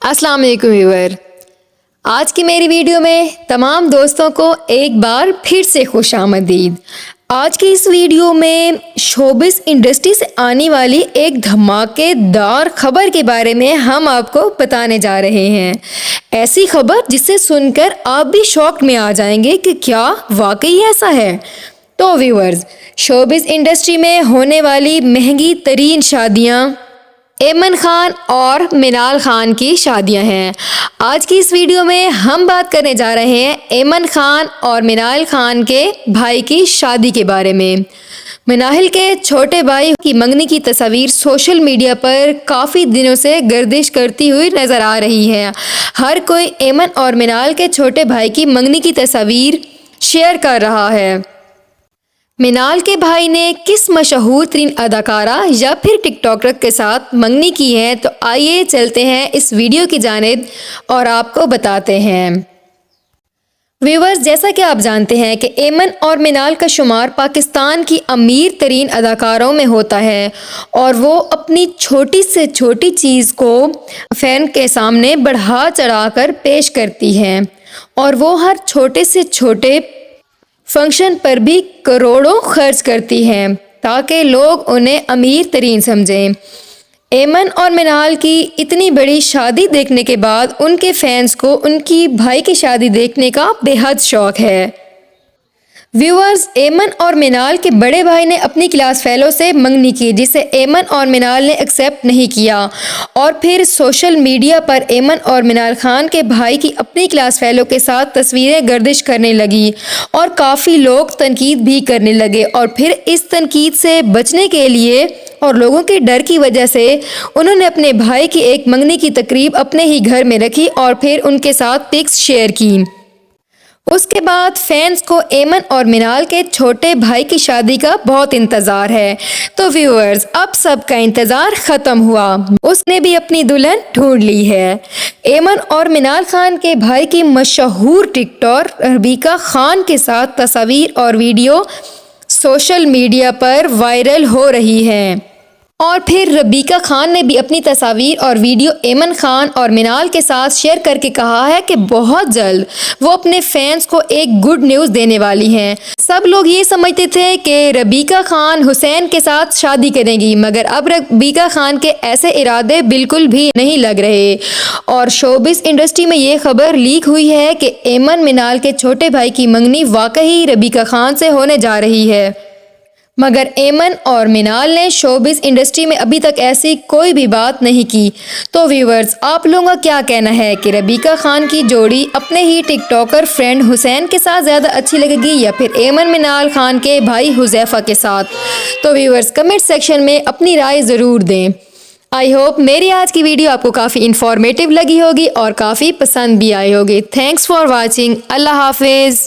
अस्सलाम वालेकुम व्यूअर। आज की मेरी वीडियो में तमाम दोस्तों को एक बार फिर से खुश आमदीद। आज की इस वीडियो में शोबिस इंडस्ट्री से आने वाली एक धमाकेदार खबर के बारे में हम आपको बताने जा रहे हैं। ऐसी खबर जिसे सुनकर आप भी शॉक में आ जाएंगे कि क्या वाकई ऐसा है। तो व्यूअर्स, शोबिस इंडस्ट्री में होने वाली महंगी तरीन शादियाँ ऐमन खान और मिनाल खान की शादियां हैं। आज की इस वीडियो में हम बात करने जा रहे हैं ऐमन खान और मिनाल खान के भाई की शादी के बारे में। मिनाल के छोटे भाई की मंगनी की तस्वीर सोशल मीडिया पर काफ़ी दिनों से गर्दिश करती हुई नज़र आ रही है। हर कोई ऐमन और मिनाल के छोटे भाई की मंगनी की तस्वीर शेयर कर रहा है। मिनाल के भाई ने किस मशहूर तरीन अदाकारा या फिर टिकटॉकर के साथ मंगनी की है, तो आइए चलते हैं इस वीडियो की जानिब और आपको बताते हैं। व्यूअर्स, जैसा कि आप जानते हैं कि ऐमन और मिनाल का शुमार पाकिस्तान की अमीर तरीन अदाकारों में होता है और वो अपनी छोटी से छोटी चीज़ को फैन के सामने बढ़ा चढ़ाकर पेश करती हैं और वो हर छोटे से छोटे फंक्शन पर भी करोड़ों खर्च करती हैं ताकि लोग उन्हें अमीर तरीन समझें। ऐमन और मिनाल की इतनी बड़ी शादी देखने के बाद उनके फैंस को उनकी भाई की शादी देखने का बेहद शौक है। व्यूअर्स, ऐमन और मिनाल के बड़े भाई ने अपनी क्लास फेलो से मंगनी की, जिसे ऐमन और मिनाल ने एक्सेप्ट नहीं किया और फिर सोशल मीडिया पर ऐमन और मिनाल खान के भाई की अपनी क्लास फेलो के साथ तस्वीरें गर्दिश करने लगी और काफ़ी लोग तनकीद भी करने लगे। और फिर इस तनकीद से बचने के लिए और लोगों के डर की वजह से उन्होंने अपने भाई की एक मंगनी की तकरीब अपने ही घर में रखी और फिर उनके साथ पिक्स शेयर की। उसके बाद फैंस को ऐमन और मिनाल के छोटे भाई की शादी का बहुत इंतज़ार है। तो व्यूअर्स, अब सबका इंतज़ार ख़त्म हुआ, उसने भी अपनी दुल्हन ढूंढ ली है। ऐमन और मिनाल खान के भाई की मशहूर टिकटॉकर रबीका खान के साथ तस्वीर और वीडियो सोशल मीडिया पर वायरल हो रही है और फिर रबीका खान ने भी अपनी तस्वीर और वीडियो ऐमन खान और मिनाल के साथ शेयर करके कहा है कि बहुत जल्द वो अपने फैंस को एक गुड न्यूज़ देने वाली हैं। सब लोग ये समझते थे कि रबीका खान हुसैन के साथ शादी करेंगी, मगर अब रबीका खान के ऐसे इरादे बिल्कुल भी नहीं लग रहे और शोबिस इंडस्ट्री में ये खबर लीक हुई है कि ऐमन मिनाल के छोटे भाई की मंगनी वाकई रबीका खान से होने जा रही है। मगर ऐमन और मिनाल ने शोबिस इंडस्ट्री में अभी तक ऐसी कोई भी बात नहीं की। तो व्यूवर्स, आप लोगों का क्या कहना है कि रबीका खान की जोड़ी अपने ही टिकटॉकर फ्रेंड हुसैन के साथ ज़्यादा अच्छी लगेगी या फिर ऐमन मिनाल खान के भाई हुज़ैफा के साथ? तो व्यूवर्स, कमेंट सेक्शन में अपनी राय ज़रूर दें। आई होप मेरी आज की वीडियो आपको काफ़ी इन्फॉर्मेटिव लगी होगी और काफ़ी पसंद भी आई होगी। Thanks for watching. अल्लाह हाफिज़।